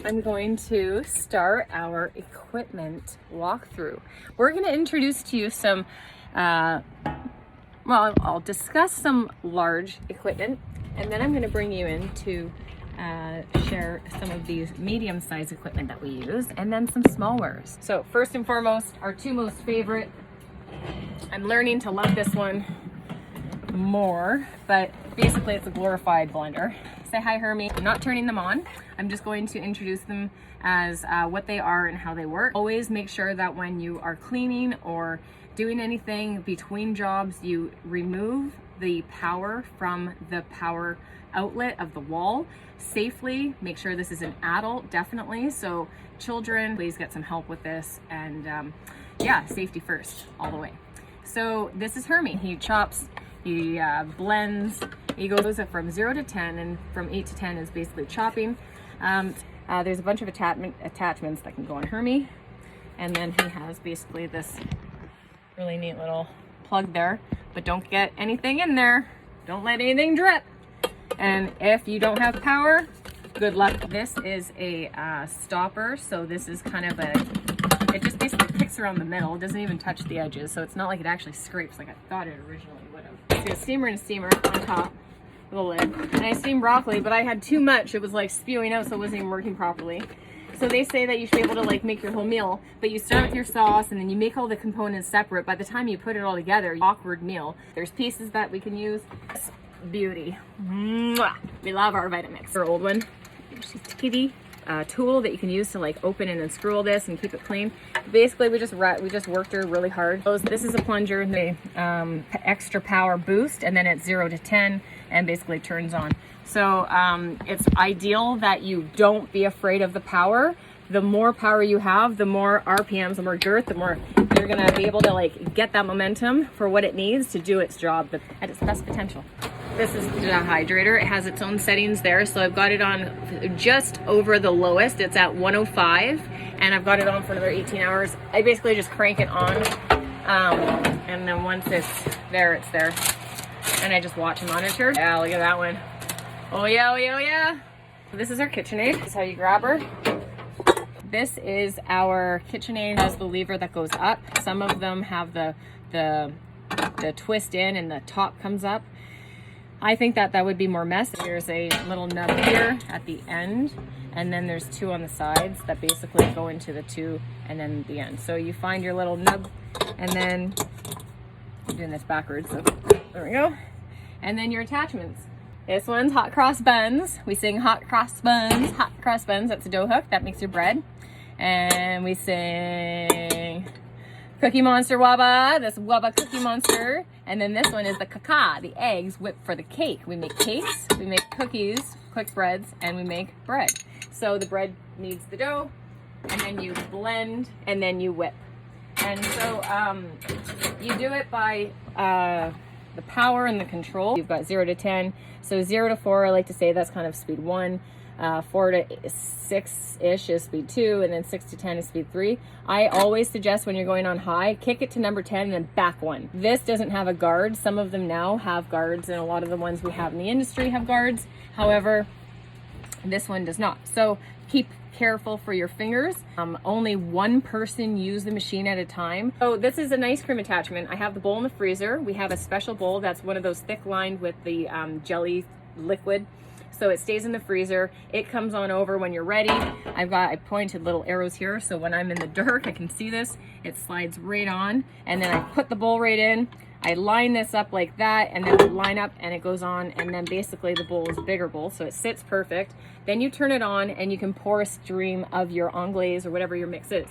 I'm going to start our equipment walkthrough. We're going to introduce to you some, I'll discuss some large equipment, and then I'm going to bring you in to share some of these medium-sized equipment that we use, and then some small wares. So first and foremost, our two most favorite. I'm learning to love this one more, but basically it's a glorified blender. Say hi, Hermie. I'm not turning them on. I'm just going to introduce them as what they are and how they work. Always make sure that when you are cleaning or doing anything between jobs, you remove the power from the power outlet of the wall safely. Make sure this is an adult, definitely. So children, please get some help with this. And yeah, safety first, all the way. So this is Hermie. He chops, he blends, he goes from 0 to 10, and from 8 to 10 is basically chopping. There's a bunch of attachments that can go on Hermie, and then he has basically this really neat little plug there, but don't get anything in there. Don't let anything drip. And if you don't have power, good luck. This is a stopper, so this is kind of it just basically picks around the middle. It doesn't even touch the edges, so it's not like it actually scrapes like I thought it originally would have. So a steamer and a steamer on top with a lid. And I steamed broccoli, but I had too much. It was like spewing out, so it wasn't even working properly. So they say that you should be able to like make your whole meal, but you start with your sauce and then you make all the components separate. By the time you put it all together, awkward meal. There's pieces that we can use. Beauty. Mwah. We love our Vitamix. Our old one. She's kitty. Tool that you can use to like open and unscrew all this and keep it clean. Basically, we just worked her really hard. This is a plunger, the extra power boost, and then it's 0 to 10 and basically turns on. So it's ideal that you don't be afraid of the power. The more power you have, the more RPMs, the more girth, the more you're gonna be able to like get that momentum for what it needs to do its job at its best potential. This is the Dehydrator. It has its own settings there. So I've got it on just over the lowest. It's at 105, and I've got it on for another 18 hours. I basically just crank it on, and then once it's there, it's there. And I just watch and monitor. Yeah, look at that one. Oh yeah, oh yeah, oh yeah. This is our KitchenAid. This is how you grab her. This is our KitchenAid. It has the lever that goes up. Some of them have the twist in and the top comes up. I think that would be more mess. There's a little nub here at the end, and then there's two on the sides that basically go into the two and then the end. So you find your little nub, and then I'm doing this backwards, so there we go. And then your attachments. This one's hot cross buns. We sing hot cross buns, hot cross buns. That's a dough hook that makes your bread. And we sing Cookie Monster Wabba, this Wabba Cookie Monster. And then this one is the caca, the eggs whipped for the cake. We make cakes, we make cookies, quick breads, and we make bread. So the bread needs the dough, and then you blend, and then you whip. And so you do it by the power and the control. You've got 0 to 10. So 0 to 4, I like to say that's kind of speed 1. 4 to 6-ish is speed 2, and then 6 to 10 is speed 3. I always suggest when you're going on high, kick it to number 10 and then back 1. This doesn't have a guard. Some of them now have guards, and a lot of the ones we have in the industry have guards. However, this one does not. So keep careful for your fingers. Only one person use the machine at a time. So this is an ice cream attachment. I have the bowl in the freezer. We have a special bowl that's one of those thick lined with the jelly liquid. So it stays in the freezer. It comes on over when you're ready. I pointed little arrows here, so when I'm in the dark, I can see this. It slides right on, and then I put the bowl right in. I line this up like that, and then we line up, and it goes on, and then basically the bowl is a bigger bowl, so it sits perfect. Then you turn it on, and you can pour a stream of your anglaise or whatever your mix is.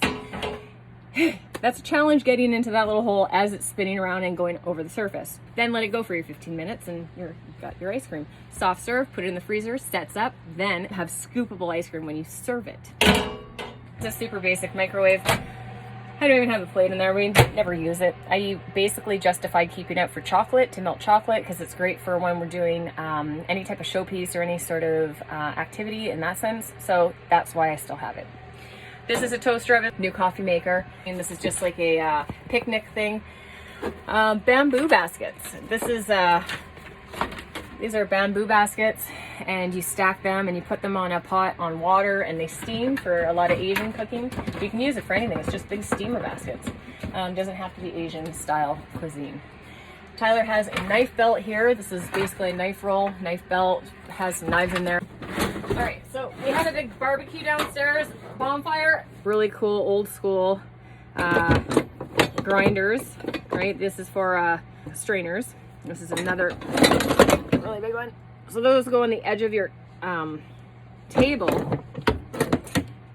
That's a challenge, getting into that little hole as it's spinning around and going over the surface. Then let it go for your 15 minutes and you've got your ice cream. Soft serve, put it in the freezer, sets up, then have scoopable ice cream when you serve it. It's a super basic microwave. I don't even have a plate in there. We never use it. I basically justified keeping it for chocolate, to melt chocolate, because it's great for when we're doing any type of showpiece or any sort of activity in that sense. So that's why I still have it. This is a toaster oven, new coffee maker, and this is just like a picnic thing. Bamboo baskets. This is These are bamboo baskets, and you stack them and you put them on a pot on water and they steam for a lot of Asian cooking. You can use it for anything. It's just big steamer baskets. Doesn't have to be Asian style cuisine. Tyler has a knife belt here. This is basically a knife roll, knife belt, has some knives in there. All right, so we have a big barbecue downstairs, bonfire, really cool old school grinders, right? This is for strainers. This is another really big one. So those go on the edge of your table.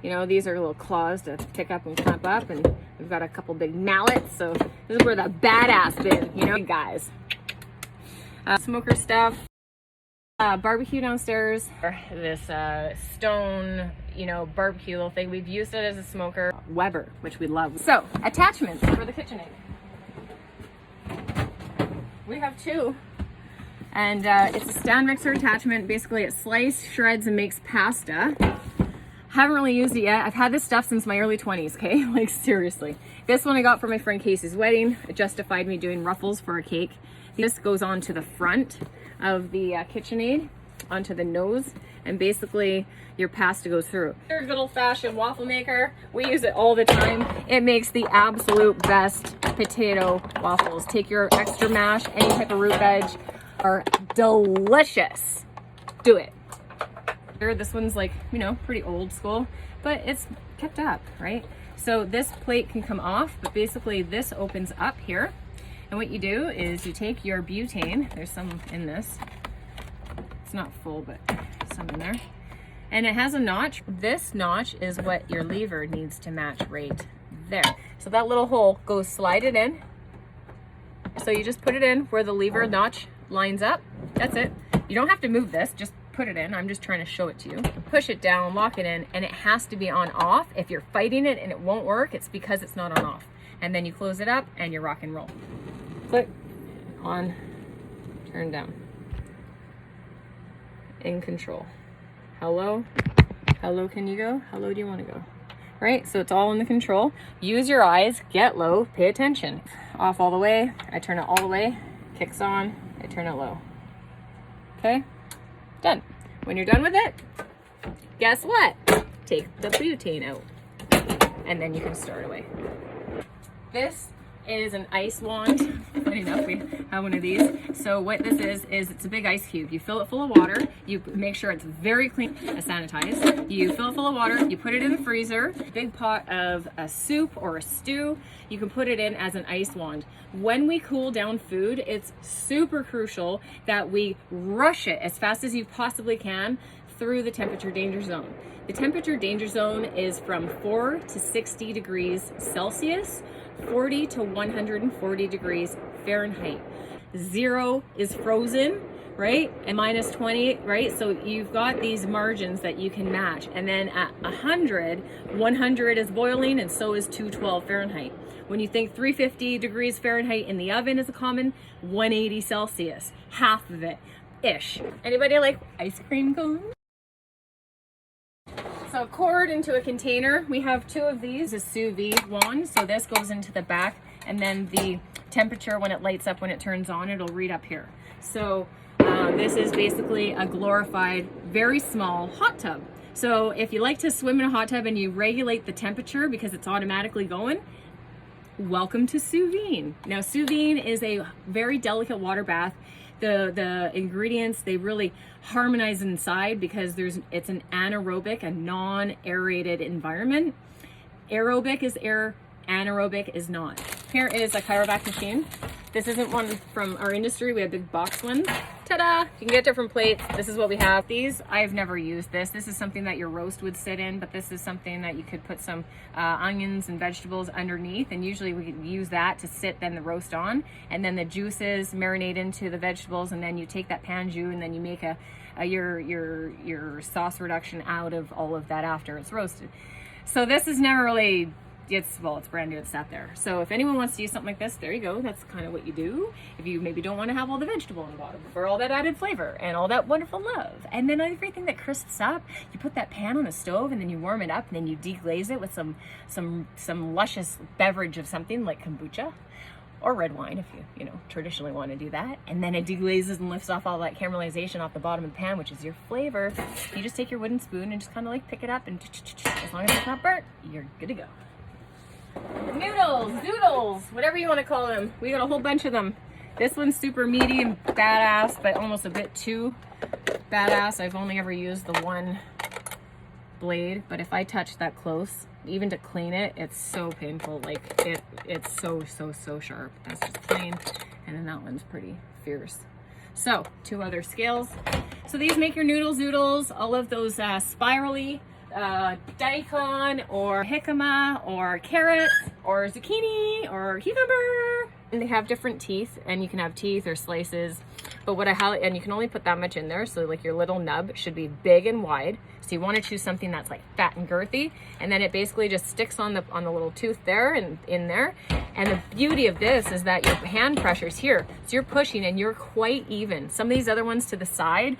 You know, these are little claws to pick up and clamp up, and we've got a couple big mallets. So this is where the badass been, you know, guys. Smoker stuff. Barbecue downstairs. This stone, you know, barbecue little thing. We've used it as a smoker. Weber, which we love. So attachments for the KitchenAid. We have two, and it's a stand mixer attachment. Basically, it slices, shreds, and makes pasta. Haven't really used it yet. I've had this stuff since my early 20s, okay? Like, seriously. This one I got for my friend Casey's wedding. It justified me doing ruffles for a cake. This goes on to the front of the KitchenAid, onto the nose, and basically your pasta goes through. Here's a good old-fashioned waffle maker. We use it all the time. It makes the absolute best potato waffles. Take your extra mash, any type of root veg, are delicious. Do it. This one's like, you know, pretty old school, but it's kept up, right? So this plate can come off, but basically this opens up here. And what you do is you take your butane, there's some in this. It's not full, but some in there. And it has a notch. This notch is what your lever needs to match right there. So that little hole goes, slide it in. So you just put it in where the lever notch lines up. That's it. You don't have to move this, just put it in. I'm just trying to show it to you. Push it down, lock it in, and it has to be on off. If you're fighting it and it won't work, it's because it's not on off. And then you close it up and you rock and roll. Click, on, turn down. In control. How low? How low can you go? How low do you want to go? Right, so it's all in the control. Use your eyes, get low, pay attention. Off all the way, I turn it all the way, kicks on, I turn it low. Okay, done. When you're done with it, guess what? Take the butane out, and then you can start away. This is an Icewand. Funny enough, we have one of these. So what this is it's a big ice cube. You fill it full of water. You make sure it's very clean and sanitized. You fill it full of water. You put it in the freezer. Big pot of a soup or a stew. You can put it in as an Icewand. When we cool down food, it's super crucial that we rush it as fast as you possibly can through the temperature danger zone. The temperature danger zone is from 4 to 60 degrees Celsius, 40 to 140 degrees Fahrenheit. 0 is frozen, right? And minus 20, right? So you've got these margins that you can match. And then at 100, 100 is boiling, and so is 212 Fahrenheit. When you think 350 degrees Fahrenheit in the oven is a common, 180 Celsius, half of it, ish. Anybody like ice cream cones? So cord into a container. We have two of these, a sous vide wand. So this goes into the back, and then the temperature when it lights up, when it turns on, it'll read up here. So this is basically a glorified, very small hot tub. So if you like to swim in a hot tub and you regulate the temperature because it's automatically going, welcome to sous vide. Now sous vide is a very delicate water bath. The ingredients, they really harmonize inside because it's an anaerobic, a non-aerated environment. Aerobic is air, anaerobic is not. Here is a Chirovac machine. This isn't one from our industry. We have big box ones. Ta-da! You can get different plates. This is what we have. These, I've never used this. This is something that your roast would sit in, but this is something that you could put some onions and vegetables underneath, and usually we could use that to sit then the roast on, and then the juices marinate into the vegetables, and then you take that pan jus and then you make your sauce reduction out of all of that after it's roasted. So this is never really, it's brand new, it's sat there. So if anyone wants to use something like this, there you go. That's kind of what you do. If you maybe don't want to have all the vegetable in the bottom for all that added flavor and all that wonderful love. And then everything that crisps up, you put that pan on the stove and then you warm it up and then you deglaze it with some luscious beverage of something like kombucha. or red wine if you know, traditionally want to do that. And then it deglazes and lifts off all that caramelization off the bottom of the pan, which is your flavor. You just take your wooden spoon and just kind of like pick it up, and as long as it's not burnt, you're good to go. Noodles, doodles, whatever you want to call them. We got a whole bunch of them. This one's super meaty and badass, but almost a bit too badass. I've only ever used the one blade, but if I touch that close, even to clean it, it's so painful. Like it's so sharp. That's just plain. And then that one's pretty fierce. So 2 other scales. So these make your noodles, zoodles, all of those spirally daikon or jicama or carrots or zucchini or cucumber. And they have different teeth, and you can have teeth or slices, but what I highlight, and you can only put that much in there, so like your little nub should be big and wide. So you want to choose something that's like fat and girthy, and then it basically just sticks on the little tooth there and in there. And the beauty of this is that your hand pressure's here, so you're pushing and you're quite even. Some of these other ones to the side,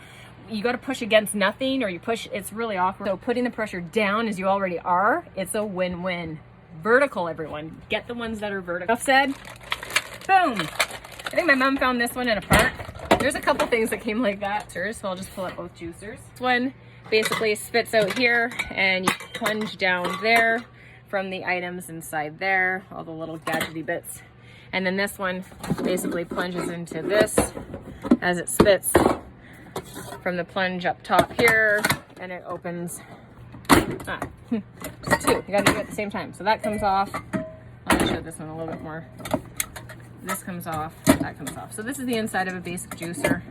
you got to push against nothing, or you push, it's really awkward. So putting the pressure down as you already are, it's a win-win. Vertical, everyone. Get the ones that are vertical. Enough said. Boom. I think my mom found this one in a park. There's a couple things that came like that. So I'll just pull up both juicers. This one basically spits out here, and you plunge down there from the items inside there, all the little gadgety bits. And then this one basically plunges into this as it spits from the plunge up top here, and it opens. Just 2. You gotta do it at the same time. So that comes off. I'll show this one a little bit more. This comes off, that comes off. So this is the inside of a basic juicer.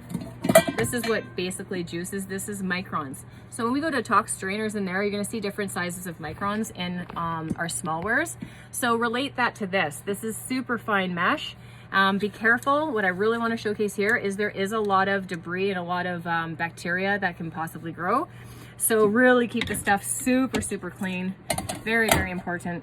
This is what basically juices. This is microns. So when we go to talk strainers in there, you're gonna see different sizes of microns in our smallwares. So relate that to this. This is super fine mesh. Be careful. What I really want to showcase here is there is a lot of debris and a lot of bacteria that can possibly grow. So really keep the stuff super clean. Very important.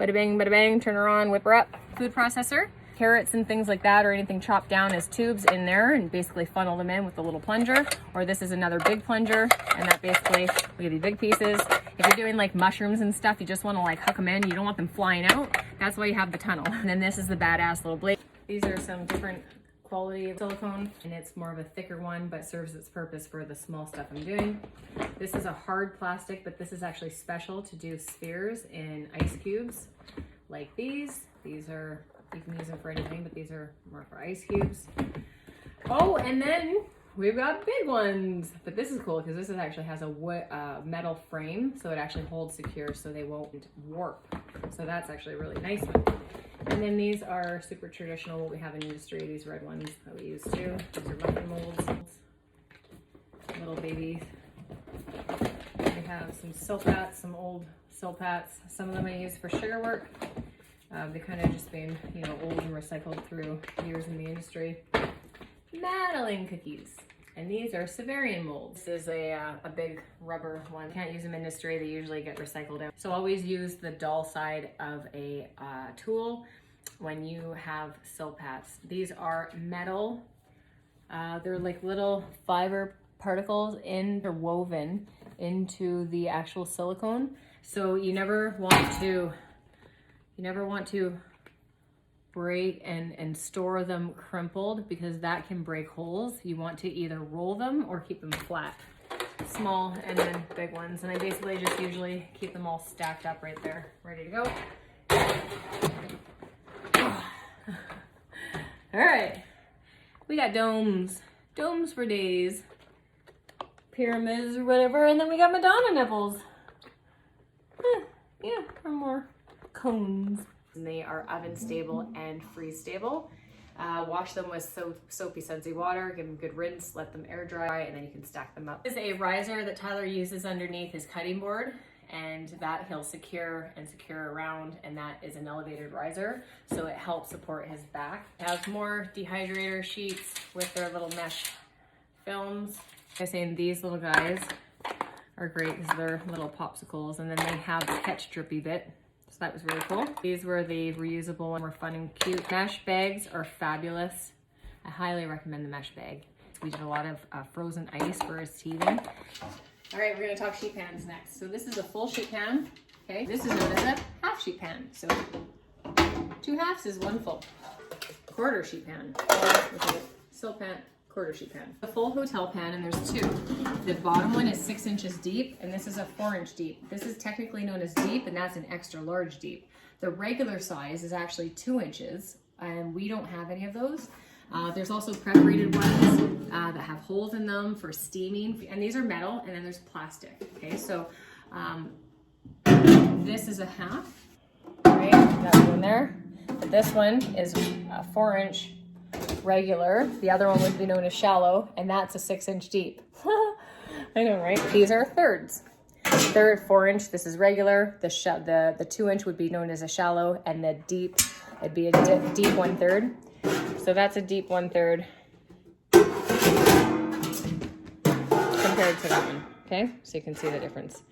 Bada bang, turn her on, whip her up. Food processor, carrots and things like that, or anything chopped down as tubes in there, and basically funnel them in with the little plunger. Or this is another big plunger, and that basically, look at these big pieces. If you're doing like mushrooms and stuff, you just want to like hook them in. You don't want them flying out. That's why you have the tunnel. And then this is the badass little blade. These are some different quality of silicone, and it's more of a thicker one, but serves its purpose for the small stuff I'm doing. This is a hard plastic, but this is actually special to do spheres in ice cubes like these. These are, you can use them for anything, but these are more for ice cubes. Oh, and then we've got big ones, but this is cool because this actually has a metal frame, so it actually holds secure so they won't warp. So that's actually a really nice one. And then these are super traditional, what we have in industry, these red ones that we use too. These are muffin molds, little babies. We have some silpats, some old silpats. Some of them I use for sugar work. They kind of just been, you know, old and recycled through years in the industry. Mandoline cookies. And these are Savarian molds. This is a big rubber one. Can't use them in industry, they usually get recycled out. So always use the dull side of a tool when you have silpats. These are metal. They're like little fiber particles interwoven into the actual silicone. So you never want to break and store them crumpled, because that can break holes. You want to either roll them or keep them flat. Small and then big ones. And I basically just usually keep them all stacked up right there, ready to go. All right, we got domes for days, pyramids or whatever, and then we got Madonna nipples. Yeah, or more cones. And they are oven stable and freeze stable. Wash them with soapy sudsy water, give them a good rinse, let them air dry, and then you can stack them up. This is a riser that Tyler uses underneath his cutting board, and that he'll secure around, and that is an elevated riser, so it helps support his back. I have more dehydrator sheets with their little mesh films. I'm saying these little guys are great because they're little popsicles, and then they have the catch drippy bit. So that was really cool. These were the reusable and were fun and cute. Mesh bags are fabulous. I highly recommend the mesh bag. We did a lot of frozen ice for his teething. All right, we're gonna talk sheet pans next. So this is a full sheet pan. Okay, this is known as a half sheet pan. So 2/2 is 1 full. Quarter sheet pan. Silk pan, quarter sheet pan. The full hotel pan, and there's 2. The bottom one is 6 inches deep, and this is a 4-inch deep. This is technically known as deep, and that's an extra large deep. The regular size is actually 2 inches, and we don't have any of those. There's also perforated ones that have holes in them for steaming, and these are metal, and then there's plastic. Okay, so this is a 1/2, right? That one there. This one is a 4-inch regular. The other one would be known as shallow, and that's a 6-inch deep. I know, right? These are thirds. Third, 4-inch, this is regular. The 2-inch would be known as a shallow, and the deep, it'd be a deep 1/3. So that's a deep 1/3 compared to that one. Okay, so you can see the difference.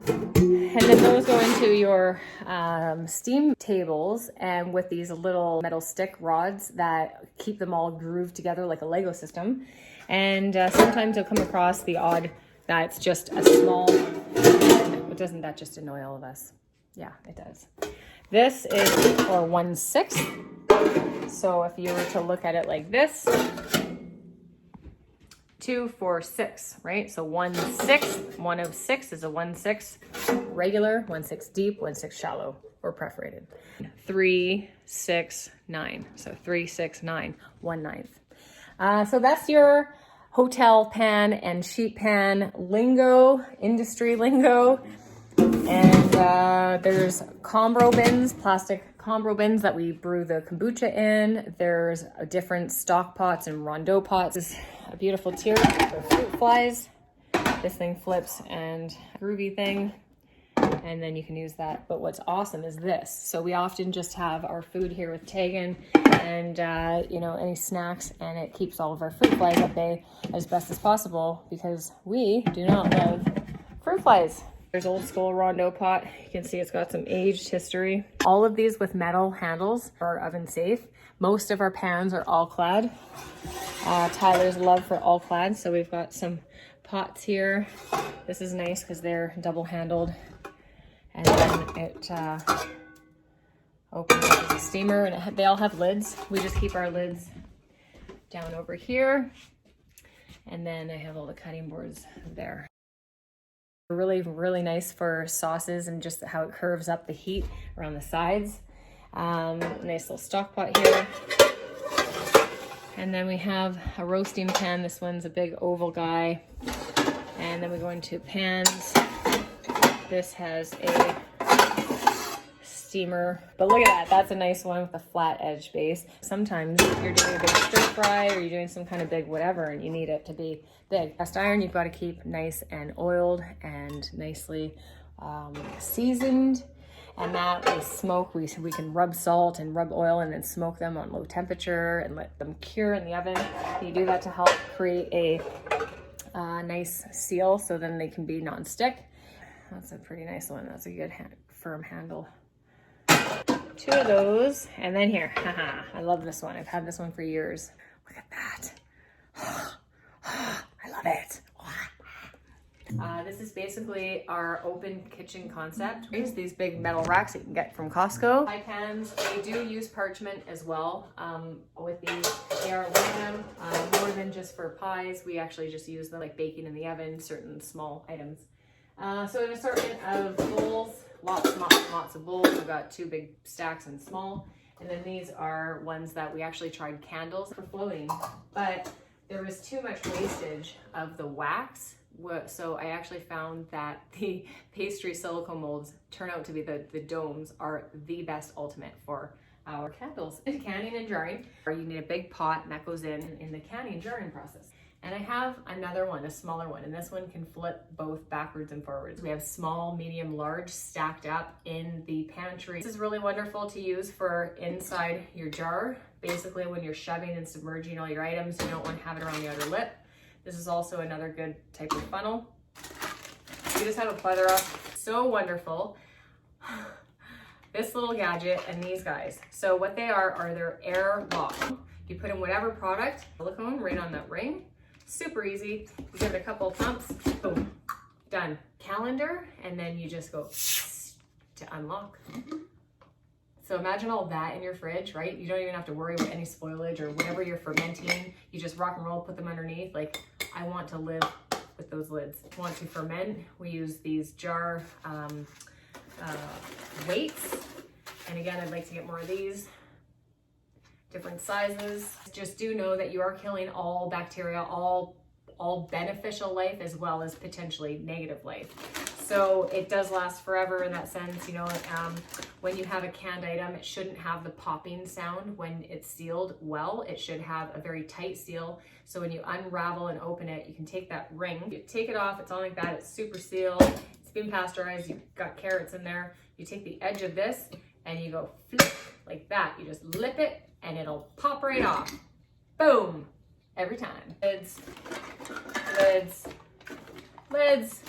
And then those go into your steam tables, and with these little metal stick rods that keep them all grooved together like a Lego system. And sometimes you'll come across the odd that's just a small, but doesn't that just annoy all of us? Yeah, it does. This is for 1/6. So if you were to look at it like this, 2, 4, 6, right? So 1/6, 1 of 6 is a 1/6 regular, 1/6 deep, 1/6 shallow or perforated. 3, 6, 9. So 3, 6, 9, 1/9. So that's your hotel pan and sheet pan lingo, industry lingo. And there's Combro bins, plastic Combro bins that we brew the kombucha in. There's different stock pots and rondeau pots. This is a beautiful tier for fruit flies. This thing flips and groovy thing. And then you can use that. But what's awesome is this. So we often just have our food here with Tegan and, you know, any snacks, and it keeps all of our fruit flies at bay as best as possible because we do not love fruit flies. There's old school rondeau pot. You can see it's got some aged history. All of these with metal handles are oven safe. Most of our pans are all clad. Tyler's love for all clad. So we've got some pots here. This is nice because they're double handled. And then it opens up as a steamer, and they all have lids. We just keep our lids down over here. And then I have all the cutting boards there. Really, really nice for sauces and just how it curves up the heat around the sides. Nice little stock pot here. And then we have a roasting pan. This one's a big oval guy. And then we go into pans. This has a steamer, but look at that. That's a nice one with a flat edge base. Sometimes you're doing a big stir fry or you're doing some kind of big whatever and you need it to be big. Cast iron you've got to keep nice and oiled and nicely seasoned. And that with smoke, we can rub salt and rub oil and then smoke them on low temperature and let them cure in the oven. You do that to help create a nice seal so then they can be non-stick. That's a pretty nice one. That's a good firm handle. 2 of those. And then here, haha, I love this one. I've had this one for years. Look at that. I love it. This is basically our open kitchen concept. It's these big metal racks that you can get from Costco. Pie pans, they do use parchment as well with these. They are aluminum, more than just for pies. We actually just use them like baking in the oven, certain small items. So an assortment of bowls, lots of bowls. We've got 2 big stacks and small. And then these are ones that we actually tried candles for floating, but there was too much wastage of the wax. So I actually found that the pastry silicone molds turn out to be the domes are the best ultimate for our candles. Canning and jarring. You need a big pot and that goes in the canning and jarring process. And I have another one, a smaller one, and this one can flip both backwards and forwards. We have small, medium, large stacked up in the pantry. This is really wonderful to use for inside your jar. Basically, when you're shoving and submerging all your items, you don't want to have it around the outer lip. This is also another good type of funnel. You just have a plethora. So wonderful. This little gadget and these guys. So what they are they're air locked. You put in whatever product, silicone right on that ring. Super easy. You give it a couple of pumps, boom, done. Calendar, and then you just go to unlock. So imagine all that in your fridge, right? You don't even have to worry about any spoilage or whatever you're fermenting. You just rock and roll, put them underneath. Like, I want to live with those lids. Want to ferment, we use these jar weights. And again, I'd like to get more of these. Different sizes. Just do know that you are killing all bacteria, all beneficial life as well as potentially negative life. So it does last forever in that sense. You know, when you have a canned item, it shouldn't have the popping sound when it's sealed well. It should have a very tight seal. So when you unravel and open it, you can take that ring, you take it off, it's all like that, it's super sealed, it's been pasteurized, you've got carrots in there. You take the edge of this and you go flip like that. You just lip it and it'll pop right off. Boom, every time. Lids, lids, lids.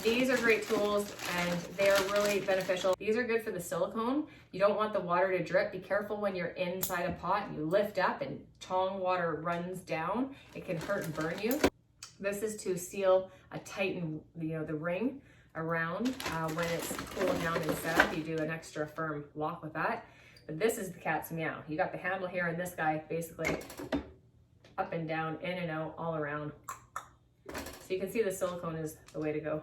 These are great tools and they are really beneficial. These are good for the silicone. You don't want the water to drip. Be careful when you're inside a pot and you lift up and tong water runs down. It can hurt and burn you. This is to seal a tighten, you know, the ring around when it's cooled down and set up. You do an extra firm lock with that. But this is the cat's meow. You got the handle here and this guy basically up and down, in and out, all around. So you can see the silicone is the way to go.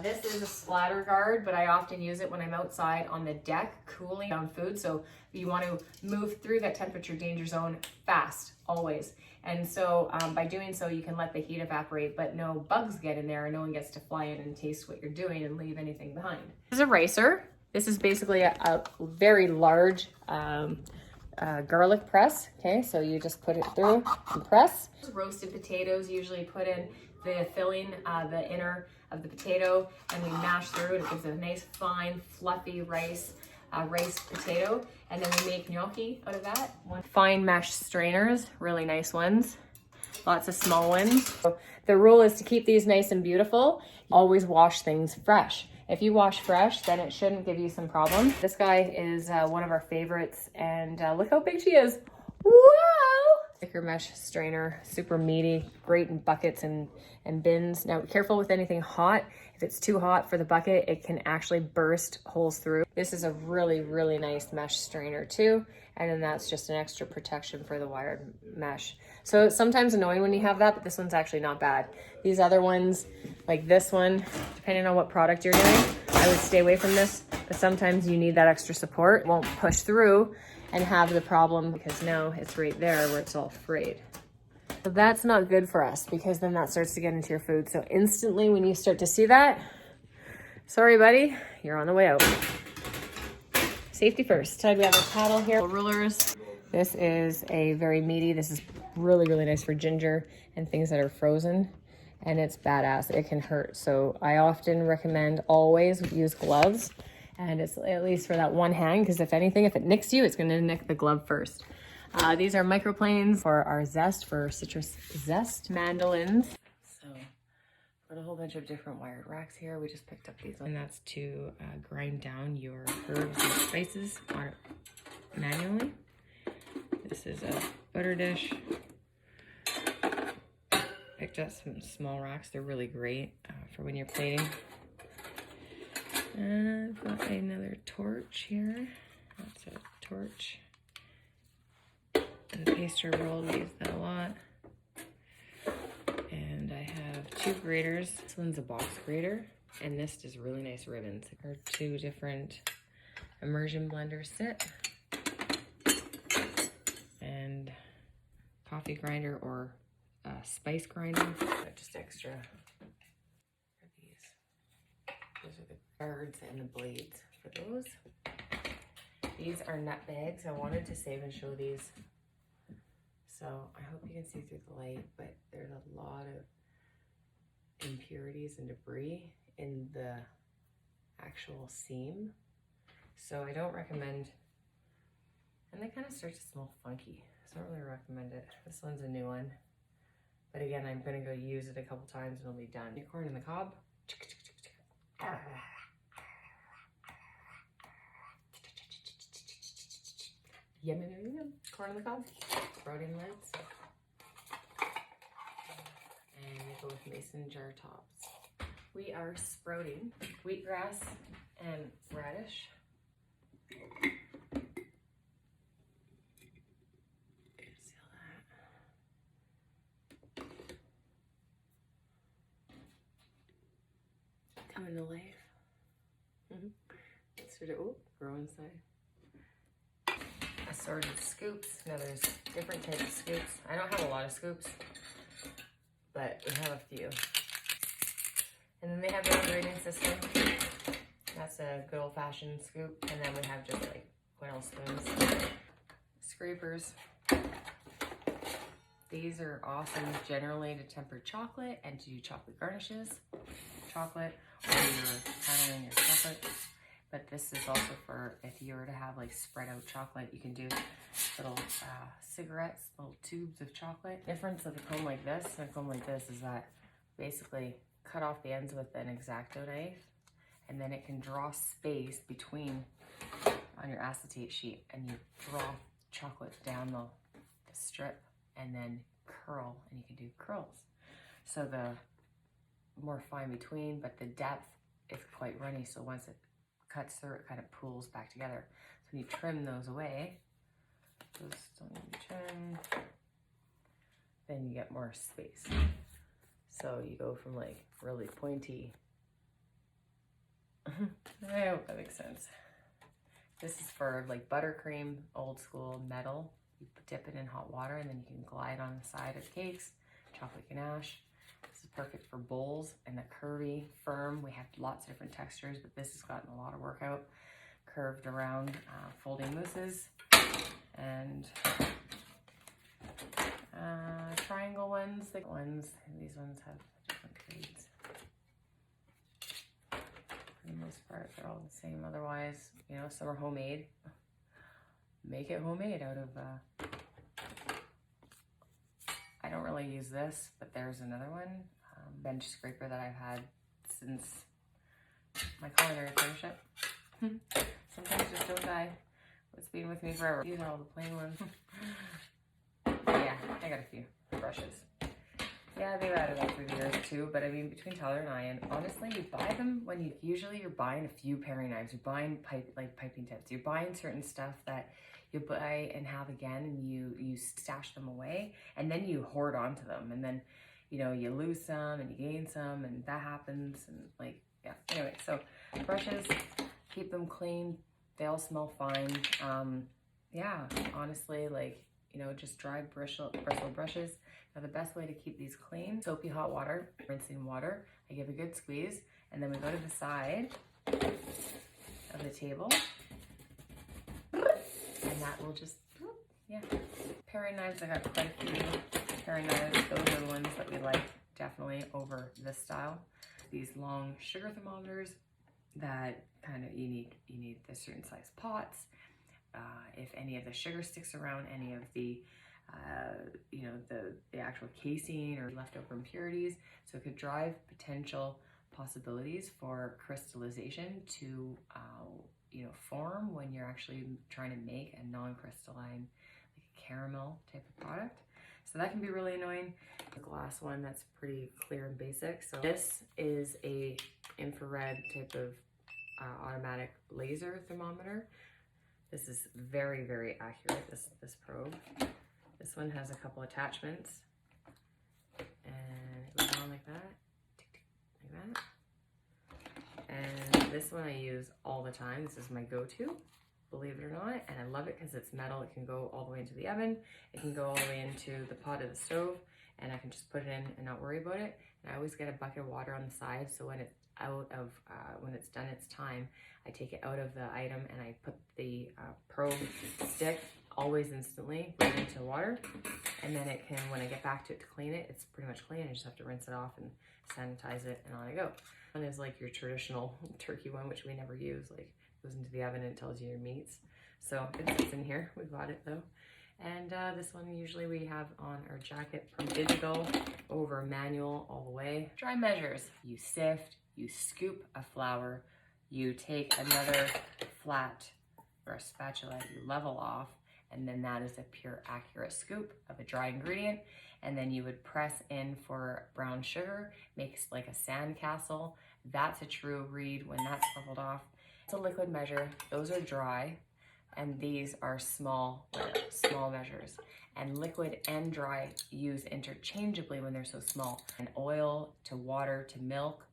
This is a splatter guard, but I often use it when I'm outside on the deck cooling down food. So you want to move through that temperature danger zone fast, always. And so by doing so, you can let the heat evaporate, but no bugs get in there and no one gets to fly in and taste what you're doing and leave anything behind. This is a ricer. This is basically a very large garlic press. Okay, so you just put it through and press. Roasted potatoes usually put in the filling, the inner of the potato, and we mash through it. It gives it a nice, fine, fluffy rice potato. And then we make gnocchi out of that. Fine mesh strainers, really nice ones. Lots of small ones. So the rule is to keep these nice and beautiful. Always wash things fresh. If you wash fresh, then it shouldn't give you some problems. This guy is one of our favorites, and look how big she is. Wow! Thicker mesh strainer, super meaty, great in buckets and bins. Now, be careful with anything hot. If it's too hot for the bucket, it can actually burst holes through. This is a really, really nice mesh strainer too. And then that's just an extra protection for the wired mesh. So it's sometimes annoying when you have that, but this one's actually not bad. These other ones, like this one, depending on what product you're doing, I would stay away from this, but sometimes you need that extra support. It won't push through and have the problem because now it's right there where it's all frayed. So that's not good for us because then that starts to get into your food. So instantly when you start to see that, sorry buddy, you're on the way out. Safety first. We have a paddle here, rulers. This is a very meaty, this is really, really nice for ginger and things that are frozen. And it's badass, it can hurt. So I often recommend always use gloves. And it's at least for that one hand, because if anything, if it nicks you, it's gonna nick the glove first. These are microplanes for our zest, for citrus zest. Mandolines. So got a whole bunch of different wired racks here. We just picked up these ones. And that's to grind down your herbs and spices manually. This is a butter dish. Picked up some small racks. They're really great for when you're plating. And I've got another torch here. That's a torch. And the pastry roll, we use that a lot. And I have two graters. This one's a box grater, and this does really nice ribbons. There are two different immersion blenders sit. And coffee grinder or spice grinder. Just extra for these. Those are the guards and the blades for those. These are nutmegs. I wanted to save and show these. So I hope you can see through the light, but there's a lot of impurities and debris in the actual seam. So I don't recommend, and they kind of start to smell funky. So I don't really recommend it. This one's a new one. But again, I'm gonna go use it a couple times and it'll be done. Corn in the cob. Yum, yum, yum, yum. Corn on the cob. Sprouting lids. And we go with mason jar tops. We are sprouting wheatgrass and radish. life. Sort of, grow inside. Assorted scoops. Now there's different types of scoops. I don't have a lot of scoops, but we have a few. And then they have their grading system. That's a good old-fashioned scoop. And then we have just like oil spoons. Scrapers. These are awesome generally to temper chocolate and to do chocolate garnishes. Chocolate, or you're handling your chocolate. But this is also for if you were to have like spread out chocolate, you can do little cigarettes, little tubes of chocolate. The difference of a comb like this and a comb like this is that basically cut off the ends with an X-Acto knife, and then it can draw space between on your acetate sheet, and you draw chocolate down the strip and then curl, and you can do curls. So the more fine between, but the depth is quite runny, so once it cuts through, it kind of pulls back together. So when you trim those away, those don't need to be trimmed, then you get more space. So you go from like really pointy. I hope that makes sense. This is for like buttercream, old school metal. You dip it in hot water and then you can glide on the side of cakes, chocolate ganache. This is perfect for bowls and the curvy, firm. We have lots of different textures, but this has gotten a lot of work out. Curved around folding mousses and triangle ones. The ones, and these ones have different grades. For the most part, they're all the same. Otherwise, you know, some are homemade. Make it homemade out of, I don't really use this, but there's another one, bench scraper that I've had since my culinary apprenticeship. Sometimes just don't die. It's been with me forever. These are all the plain ones. Yeah, I got a few brushes. Yeah, they've added up through the years too, but I mean, between Tyler and I, and honestly, you buy them when you're buying a few paring knives, you're buying piping tips, you're buying certain stuff that you buy and have again, and you stash them away, and then you hoard onto them, and then, you know, you lose some and you gain some, and that happens, and like, yeah. Anyway, so brushes, keep them clean. They all smell fine. Yeah, honestly, like, you know, just dry bristle brushes are the best way to keep these clean. Soapy hot water, rinsing water. I give a good squeeze, and then we go to the side of the table, and that will just, yeah. Paring knives, I got quite a few paring knives. Those are the ones that we like, definitely, over this style. These long sugar thermometers that kind of, you need the certain size pots. If any of the sugar sticks around any of the, you know, the actual casing or leftover impurities, so it could drive potential possibilities for crystallization to, you know, form when you're actually trying to make a non-crystalline, like a caramel type of product. So that can be really annoying. The glass one, that's pretty clear and basic. So this is a infrared type of automatic laser thermometer. This is very, very accurate, this probe. This one has a couple attachments, and it goes on like that, like that. And this one I use all the time. This is my go-to, believe it or not, and I love it because it's metal. It can go all the way into the oven. It can go all the way into the pot of the stove, and I can just put it in and not worry about it. And I always get a bucket of water on the side, so when it's out of, when it's done its time, I take it out of the item and I put the probe stick always instantly right into water, and then it can, when I get back to it to clean it, it's pretty much clean. I just have to rinse it off and sanitize it, and on I go. One is like your traditional turkey one, which we never use, like goes into the oven and it tells you your meats. So it sits in here. We got it though. And this one usually we have on our jacket from digital over manual all the way. Dry measures. You sift, you scoop a flour, you take another flat or a spatula, you level off, and then that is a pure accurate scoop of a dry ingredient. And then you would press in for brown sugar, makes like a sand castle. That's a true read when that's leveled off. It's a liquid measure. Those are dry, and these are small measures. And liquid and dry use interchangeably when they're so small. And oil to water to milk,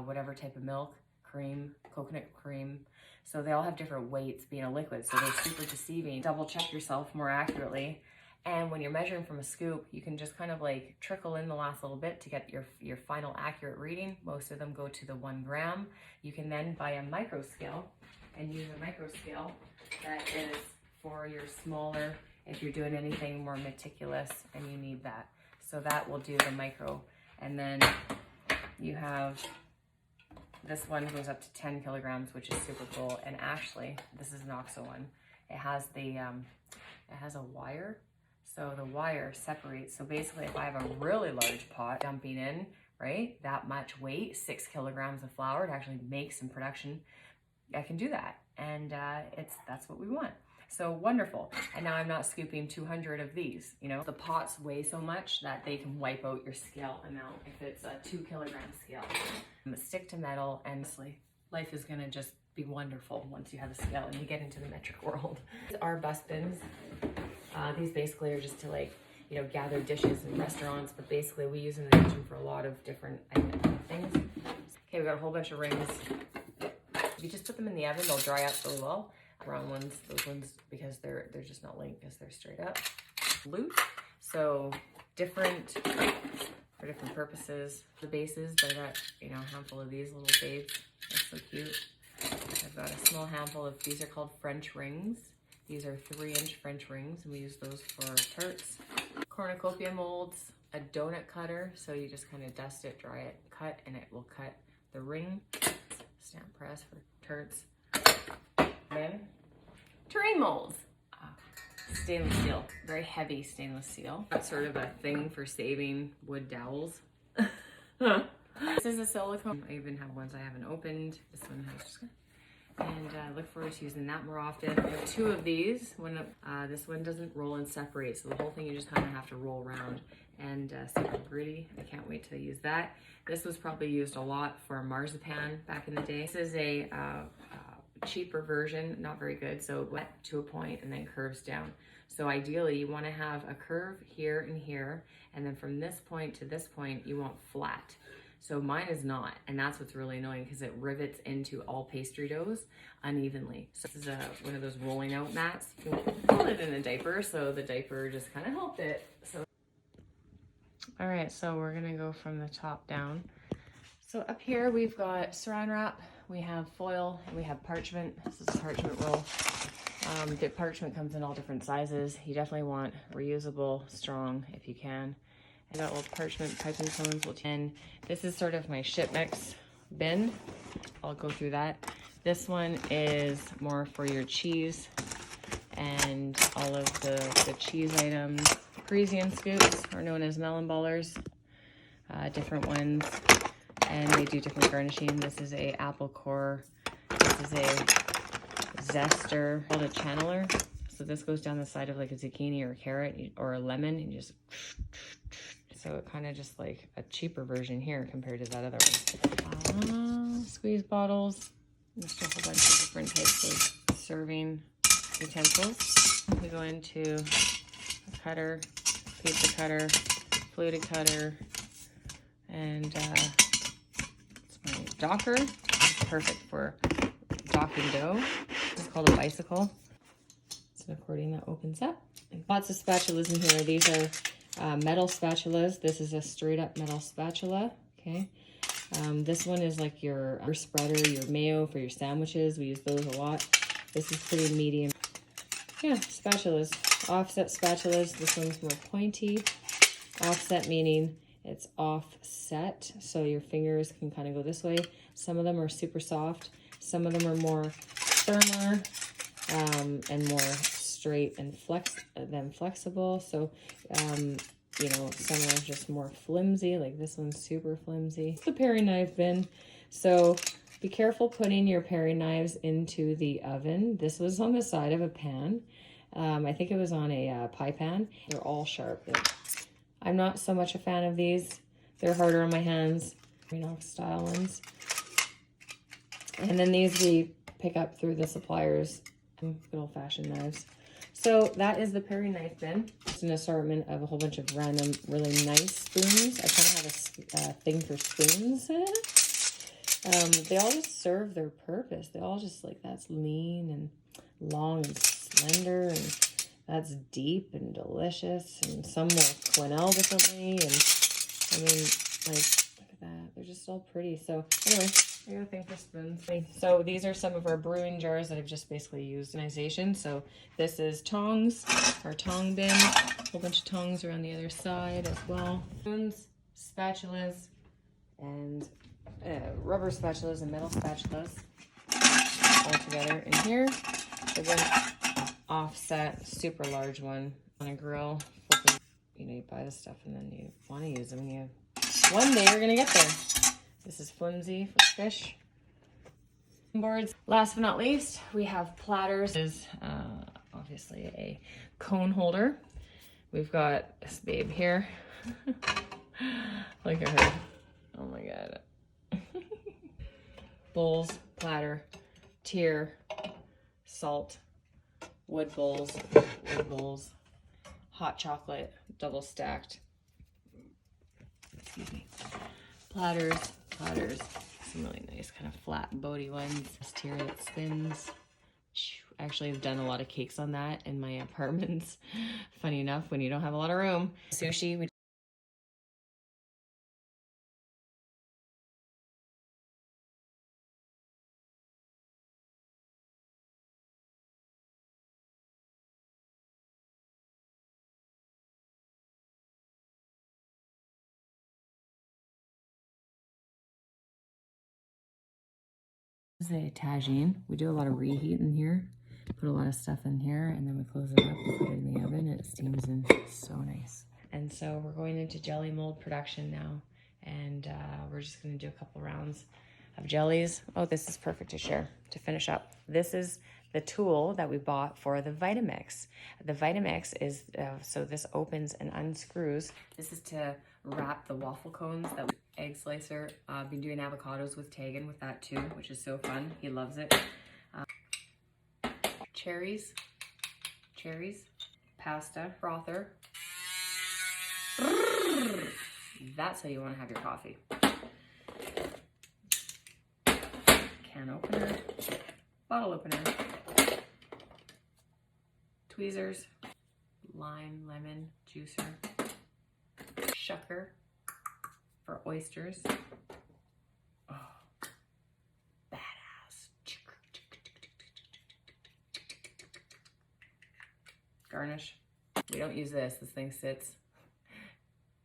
whatever type of milk, cream, coconut cream. So they all have different weights being a liquid, so they're super deceiving. Double check yourself more accurately. And when you're measuring from a scoop, you can just kind of like trickle in the last little bit to get your final accurate reading. Most of them go to the 1 gram. You can then buy a micro scale and use a micro scale that is for your smaller, if you're doing anything more meticulous and you need that. So that will do the micro. And then you have, this one goes up to 10 kilograms, which is super cool. And actually, this is an OXO one. It has the, it has a wire. So the wire separates. So basically, if I have a really large pot dumping in, right, that much weight, 6 kilograms of flour to actually make some production, I can do that. And that's what we want. So wonderful. And now I'm not scooping 200 of these. You know, the pots weigh so much that they can wipe out your scale amount if it's a 2 kilogram scale. Stick to metal, and life is gonna just be wonderful once you have a scale and you get into the metric world. These are bus bins. These basically are just to, like, you know, gather dishes in restaurants, but basically we use them in the kitchen for a lot of different things. Okay, we've got a whole bunch of rings. If you just put them in the oven, they'll dry out really well. Round ones, those ones, because they're just not linked, because they're straight up. Loose, so different for different purposes. The bases, I got, you know, a handful of these little babes. They're so cute. I've got a small handful of, these are called French rings. These are 3-inch French rings, and we use those for tarts. Cornucopia molds, a donut cutter, so you just kind of dust it, dry it, cut, and it will cut the ring. Stamp press for tarts. Then terrain molds. Stainless steel, very heavy stainless steel. That's sort of a thing for saving wood dowels. This is a silicone. I even have ones I haven't opened. This one has just, and I look forward to using that more often. I have 2 of these. This one doesn't roll and separate, so the whole thing you just kind of have to roll around. And super gritty. I can't wait to use that. This was probably used a lot for marzipan back in the day. This is a cheaper version, not very good, so wet to a point and then curves down. So ideally you want to have a curve here and here, and then from this point to this point you want flat. So mine is not, and that's what's really annoying, because it rivets into all pastry doughs unevenly. So this is one of those rolling out mats. You can put it in a diaper, so the diaper just kind of helped it. So all right, so we're gonna go from the top down. So up here we've got Saran wrap, we have foil, and we have parchment. This is a parchment roll. The parchment comes in all different sizes. You definitely want reusable, strong if you can. I got little parchment piping cones. And this is sort of my ship mix bin. I'll go through that. This one is more for your cheese and all of the cheese items. Parisienne scoops are known as melon ballers, different ones, and they do different garnishing. This is a apple core. This is a zester called a channeler. So this goes down the side of like a zucchini or a carrot or a lemon, and just, so it kind of just like a cheaper version here compared to that other one. Squeeze bottles, just a whole bunch of different types of serving utensils. We go into a cutter, pizza cutter, fluted cutter, and it's my docker. It's perfect for docking dough. It's called a bicycle. It's an accordion that opens up. And lots of spatulas in here. These are metal spatulas. This is a straight up metal spatula. Okay. This one is like your spreader, your mayo for your sandwiches. We use those a lot. This is pretty medium. Yeah, spatulas. Offset spatulas. This one's more pointy. Offset meaning it's offset, so your fingers can kind of go this way. Some of them are super soft. Some of them are more firmer and more straight and flexible. So, you know, some are just more flimsy, like this one's super flimsy. The paring knife bin. So be careful putting your paring knives into the oven. This was on the side of a pan. I think it was on a pie pan. They're all sharp. I'm not so much a fan of these. They're harder on my hands. Inox style ones. And then these we pick up through the suppliers. Good old fashioned knives. So that is the paring knife bin. It's an assortment of a whole bunch of random, really nice spoons. I kind of have a thing for spoons. They all just serve their purpose. They all just like, that's lean and long and slender, and that's deep and delicious, and some will quenelle differently, and I mean, like, look at that. They're just all pretty. So anyway, I got a thing for spoons. So these are some of our brewing jars that I've just basically used organization. So this is tongs, our tong bin, a whole bunch of tongs are on the other side as well. Spoons, spatulas, and rubber spatulas and metal spatulas all together in here. Again, offset, super large one on a grill. You know, you buy the stuff and then you want to use them. One day you're gonna get there. This is flimsy for fish. Boards. Last but not least, we have platters. This is obviously a cone holder. We've got this babe here. Look at her. Oh my god. Bowls, platter, tier, salt, wood bowls, hot chocolate, double stacked. Excuse me. Platters, some really nice kind of flat boaty ones. This tier that spins. Actually, I've done a lot of cakes on that in my apartments. Funny enough, when you don't have a lot of room. Sushi, This is a tagine. We do a lot of reheat in here. Put a lot of stuff in here, and then we close it up, we put it in the oven, and it steams in so nice. And so we're going into jelly mold production now, and we're just going to do a couple rounds of jellies. Oh, this is perfect to share to finish up. This is the tool that we bought for the Vitamix. The Vitamix is, so this opens and unscrews. This is to wrap the waffle cones that we egg slicer. I've been doing avocados with Tegan with that too, which is so fun. He loves it. Cherries, pasta, frother. That's how you want to have your coffee. Can opener, bottle opener, tweezers, lime, lemon, juicer, shucker for oysters. Oh, badass. Garnish. We don't use this. This thing sits.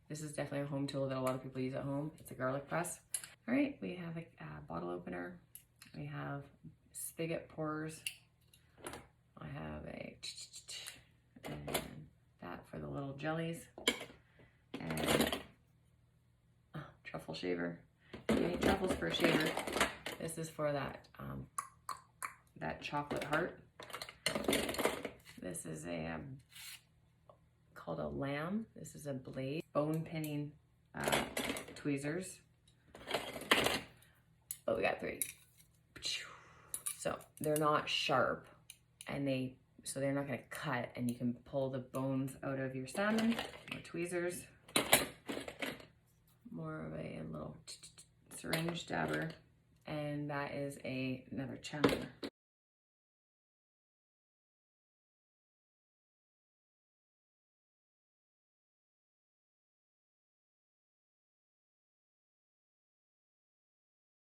This is definitely a home tool that a lot of people use at home. It's a garlic press. All right, we have a bottle opener. We have spigot pourers. I have and that for the little jellies. And truffle shaver. You need truffles for a shaver. This is for that that chocolate heart. This is a called a lamb. This is a blade. Bone pinning tweezers. But we got 3. So they're not sharp, and so they're not going to cut, and you can pull the bones out of your salmon. More tweezers. More of a little syringe dabber, and that is another channeler.